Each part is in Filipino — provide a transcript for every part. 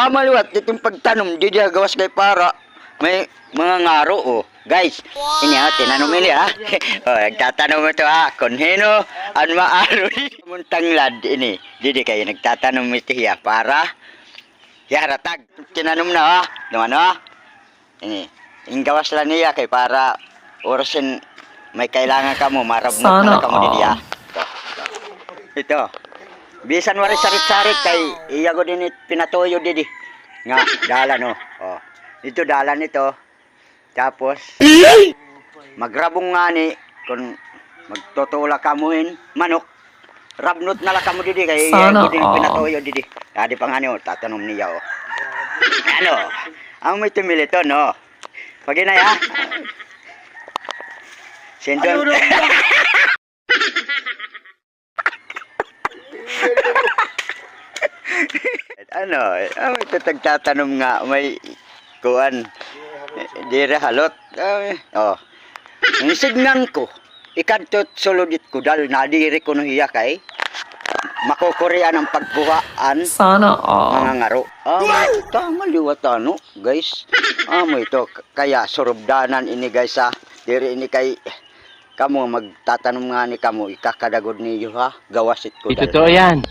Mamaluwat itong pagtanom di dia gawas kay para may mga ngaro oh. Guys, ini ha, tinanong ini ha. Oh, nagtatanong mo ito ha. Konheno, an maaro ni muntanglad ini. Didi kayo nagtatanong mo ito hiya para yaratag. Tinanong na ha. Naman ha. Ini, yung gawas lang niya kay para orasin may kailangan ka mo, marabnot na ka mo didi ha. Ito. Bisan wari sarit-sarit kay iya ko din pinatoyo didi. Nga, dalan oh. Oh. Ito dalan ito. Tapos magrabong nga ni kung magtutula kamuhin manok. Rabnot na lang kamo didi kay iya ko din pinatoyo didi. Dadi pa nga ni oh, tatanong niya oh. Ano? Ang may tumilito no. Pag inay ha. Sendon. Ano, ito tagtatanong nga may kuan dire halot. Oh. Ang signan ko, ikadtot suludit ko dal nadiri ko no hiya kay makukurian ang pagbuhaan Sana all. mga ngaro. Tama liwatano, guys. Amo ito kaya surubdanan ini guys ha. Dire ini kay kamo magtatanong nga ni kamo ikakadagod niyo ha. Gawasit ko dal. Totoo yan.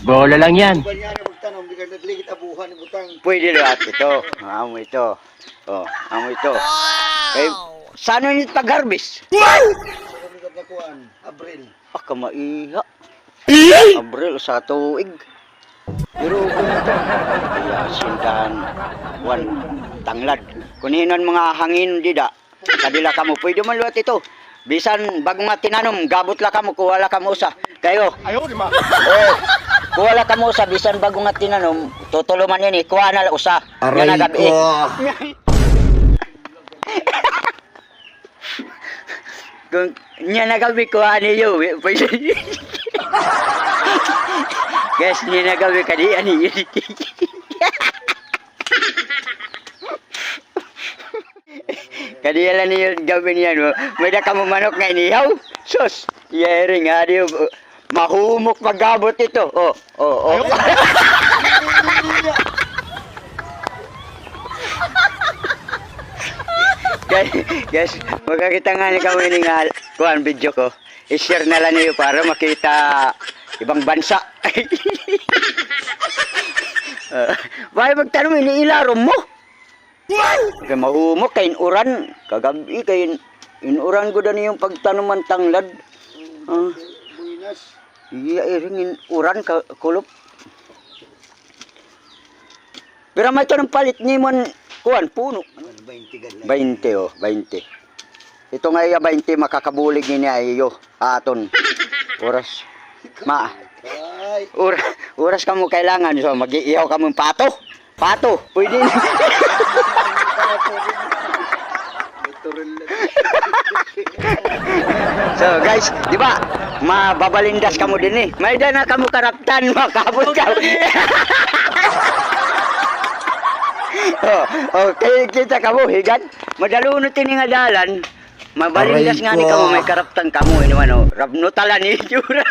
Bola lang yan. Pwede lahat ito. Amo ito. Oh, amo ito. Kay saan nito pag-harvest? Abril. Kamaiha. Abril sa tuig. Pero sindan wan tanglad. Kuninon mga hangin dida. Kadila kamo pwede man luwat ito. Bisan bago nga tinanom, gabot la kamo, kuha la kamo usa. Kayo. Ayaw di ma. Oh. Kuha la kamo usa bisan bago nga tinanom, tutulo man ini, kuha na la usa. Aray ko. Kung niya nagabi kuha niyo, pwede. Guys, niya nagabi kadi ani. Kadiyalan niyo gawin niya no. May da kamo manok nga inihaw. Sus, yering adi mahumok magabot ito. Oh, oh, oh. guys, magkakita nga ni kamo ini nga kuan video ko. I-share na lang niyo para makita ibang bansa. Bakit magtanong ini ilaro mo? Kaya mahumok kay inuran. Kagabi kay inuran ko na yung pagtanuman tanglad. Iya iring inuran kulop. Pero may ito ng palit ni mon kuan puno. 20 oh, 20. Ito nga iya 20 makakabulig ni ayo aton. Oras. Oras kamo kailangan so mag-iihaw kamo pato. Pato, pwede. So guys, di ba? Mababalindas kamo din eh. May na kamo karaptan, makabot ka. Okay, kita kamo higan. Madalunot ini nga dalan. Mabalindas nga ni kamo may karaptan kamo ini ano. Rabno tala ni jura.